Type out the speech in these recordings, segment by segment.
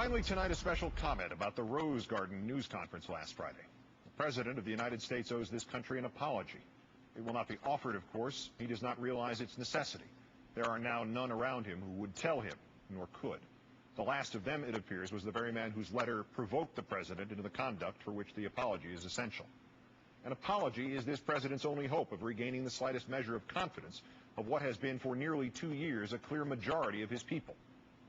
Finally tonight, a special comment about the Rose Garden news conference last Friday. The President of the United States owes this country an apology. It will not be offered, of course. He does not realize its necessity. There are now none around him who would tell him, nor could. The last of them, it appears, was the very man whose letter provoked the President into the conduct for which the apology is essential. An apology is this President's only hope of regaining the slightest measure of confidence of what has been for nearly 2 years a clear majority of his people.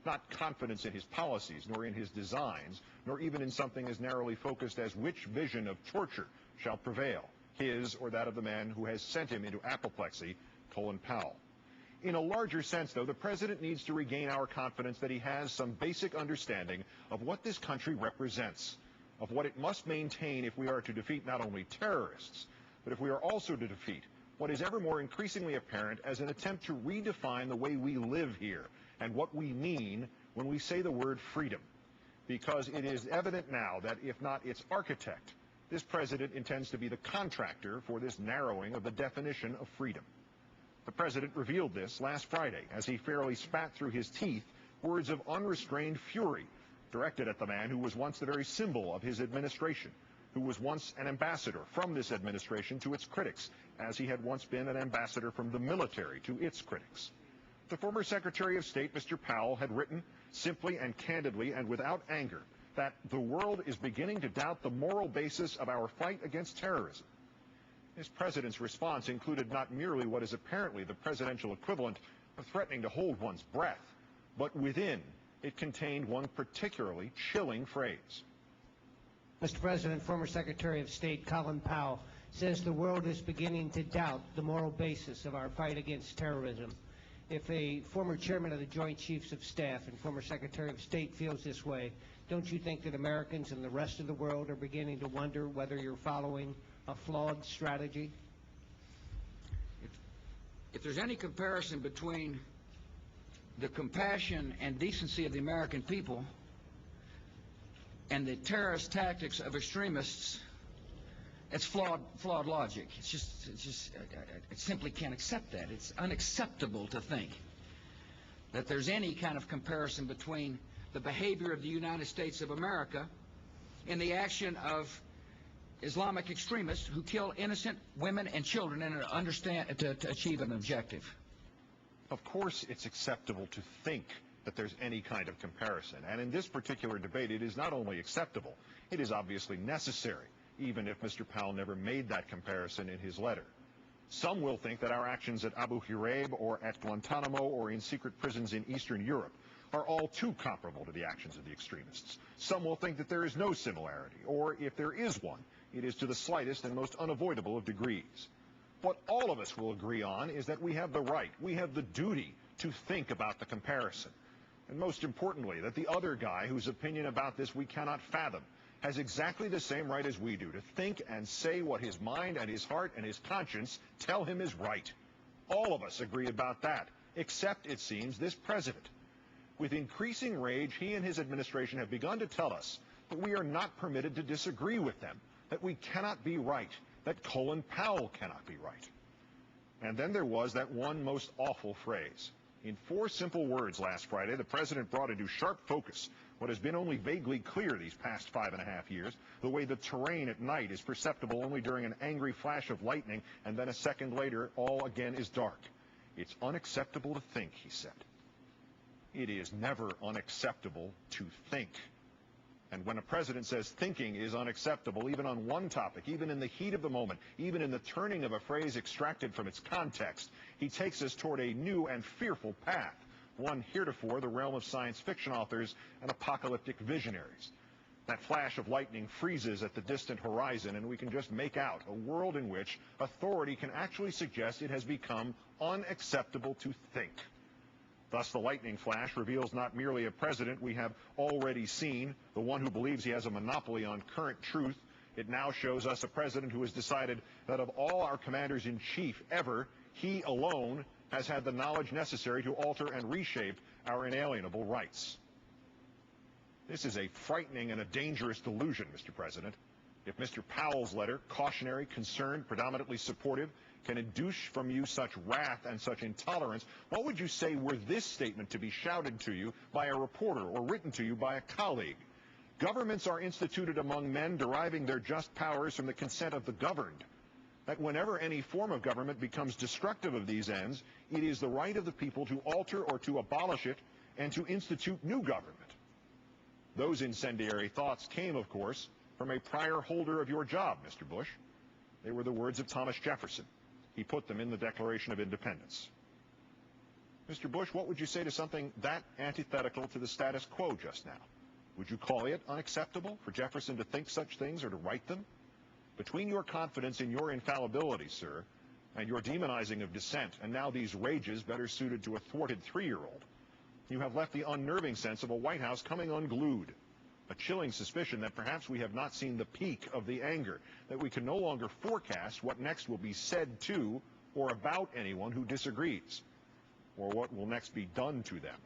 Not confidence in his policies, nor in his designs, nor even in something as narrowly focused as which vision of torture shall prevail, his or that of the man who has sent him into apoplexy, Colin Powell. In a larger sense, though, the President needs to regain our confidence that he has some basic understanding of what this country represents, of what it must maintain if we are to defeat not only terrorists, but if we are also to defeat what is ever more increasingly apparent as an attempt to redefine the way we live here and what we mean when we say the word freedom. Because it is evident now that if not its architect, this President intends to be the contractor for this narrowing of the definition of freedom. The President revealed this last Friday as he fairly spat through his teeth words of unrestrained fury directed at the man who was once the very symbol of his administration, who was once an ambassador from this administration to its critics, as he had once been an ambassador from the military to its critics. The former Secretary of State, Mr. Powell, had written simply and candidly and without anger that the world is beginning to doubt the moral basis of our fight against terrorism. This President's response included not merely what is apparently the presidential equivalent of threatening to hold one's breath, but within it contained one particularly chilling phrase. Mr. President, former Secretary of State Colin Powell says the world is beginning to doubt the moral basis of our fight against terrorism. If a former chairman of the Joint Chiefs of Staff and former Secretary of State feels this way, don't you think that Americans and the rest of the world are beginning to wonder whether you're following a flawed strategy? If there's any comparison between the compassion and decency of the American people and the terrorist tactics of extremists, it's flawed logic. I simply can't accept that. It's unacceptable to think that there's any kind of comparison between the behavior of the United States of America and the action of Islamic extremists who kill innocent women and children to achieve an objective. Of course it's acceptable to think that there's any kind of comparison. And in this particular debate, it is not only acceptable, it is obviously necessary, even if Mr. Powell never made that comparison in his letter. Some will think that our actions at Abu Ghraib or at Guantanamo or in secret prisons in Eastern Europe are all too comparable to the actions of the extremists. Some will think that there is no similarity, or if there is one, it is to the slightest and most unavoidable of degrees. What all of us will agree on is that we have the right, we have the duty to think about the comparison. And most importantly, that the other guy whose opinion about this we cannot fathom has exactly the same right as we do to think and say what his mind and his heart and his conscience tell him is right. All of us agree about that, except, it seems, this President. With increasing rage, he and his administration have begun to tell us that we are not permitted to disagree with them, that we cannot be right, that Colin Powell cannot be right. And then there was that one most awful phrase. In 4 simple words last Friday, the President brought into sharp focus what has been only vaguely clear these past 5.5 years, the way the terrain at night is perceptible only during an angry flash of lightning, and then a second later, all again is dark. It's unacceptable to think, he said. It is never unacceptable to think. And when a president says thinking is unacceptable, even on one topic, even in the heat of the moment, even in the turning of a phrase extracted from its context, he takes us toward a new and fearful path, one heretofore the realm of science fiction authors and apocalyptic visionaries. That flash of lightning freezes at the distant horizon, and we can just make out a world in which authority can actually suggest it has become unacceptable to think. Thus, the lightning flash reveals not merely a president we have already seen, the one who believes he has a monopoly on current truth. It now shows us a president who has decided that of all our commanders-in-chief ever, he alone has had the knowledge necessary to alter and reshape our inalienable rights. This is a frightening and a dangerous delusion, Mr. President. If Mr. Powell's letter, cautionary, concerned, predominantly supportive, can induce from you such wrath and such intolerance, what would you say were this statement to be shouted to you by a reporter or written to you by a colleague? Governments are instituted among men deriving their just powers from the consent of the governed. That whenever any form of government becomes destructive of these ends, it is the right of the people to alter or to abolish it and to institute new government. Those incendiary thoughts came, of course, from a prior holder of your job, Mr. Bush. They were the words of Thomas Jefferson. He put them in the Declaration of Independence. Mr. Bush, what would you say to something that antithetical to the status quo just now? Would you call it unacceptable for Jefferson to think such things or to write them? Between your confidence in your infallibility, sir, and your demonizing of dissent, and now these rages better suited to a thwarted 3-year-old, you have left the unnerving sense of a White House coming unglued, a chilling suspicion that perhaps we have not seen the peak of the anger, that we can no longer forecast what next will be said to or about anyone who disagrees, or what will next be done to them.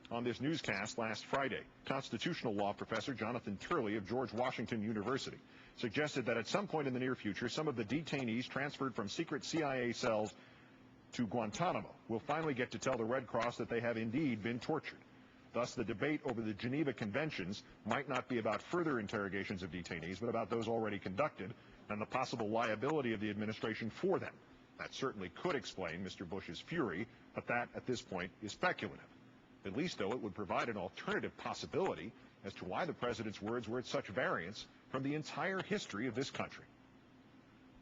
On this newscast last Friday, constitutional law professor Jonathan Turley of George Washington University suggested that at some point in the near future, some of the detainees transferred from secret CIA cells to Guantanamo will finally get to tell the Red Cross that they have indeed been tortured. Thus, the debate over the Geneva Conventions might not be about further interrogations of detainees, but about those already conducted and the possible liability of the administration for them. That certainly could explain Mr. Bush's fury, but that, at this point, is speculative. At least, though, it would provide an alternative possibility as to why the president's words were at such variance from the entire history of this country.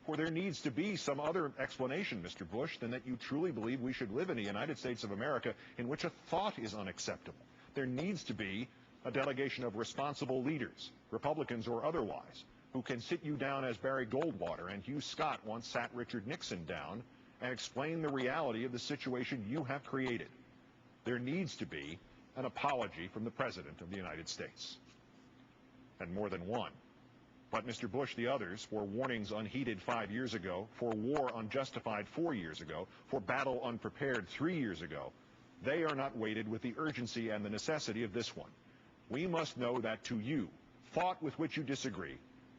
For there needs to be some other explanation, Mr. Bush, than that you truly believe we should live in a United States of America in which a thought is unacceptable. There needs to be a delegation of responsible leaders, Republicans or otherwise, who can sit you down as Barry Goldwater and Hugh Scott once sat Richard Nixon down and explain the reality of the situation you have created. There needs to be an apology from the President of the United States. And more than one. But Mr. Bush, the others, for warnings unheeded 5 years ago, for war unjustified 4 years ago, for battle unprepared 3 years ago, they are not weighted with the urgency and the necessity of this one. We must know that to you, thought with which you disagree,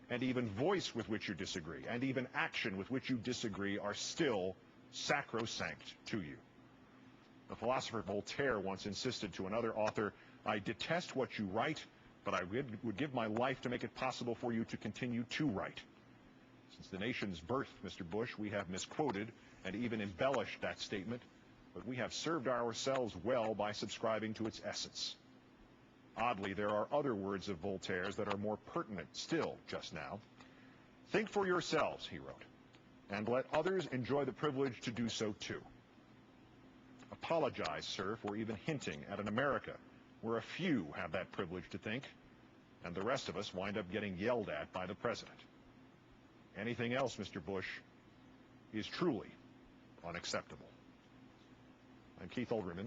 and even voice with which you disagree, and even action with which you disagree are still sacrosanct to you. The philosopher Voltaire once insisted to another author, "I detest what you write, but I would give my life to make it possible for you to continue to write." Since the nation's birth, Mr. Bush, we have misquoted and even embellished that statement, but we have served ourselves well by subscribing to its essence. Oddly, there are other words of Voltaire's that are more pertinent still just now. "Think for yourselves," he wrote, "and let others enjoy the privilege to do so too." Apologize, sir, for even hinting at an America where a few have that privilege to think, and the rest of us wind up getting yelled at by the president. Anything else, Mr. Bush, is truly unacceptable. I'm Keith Olbermann.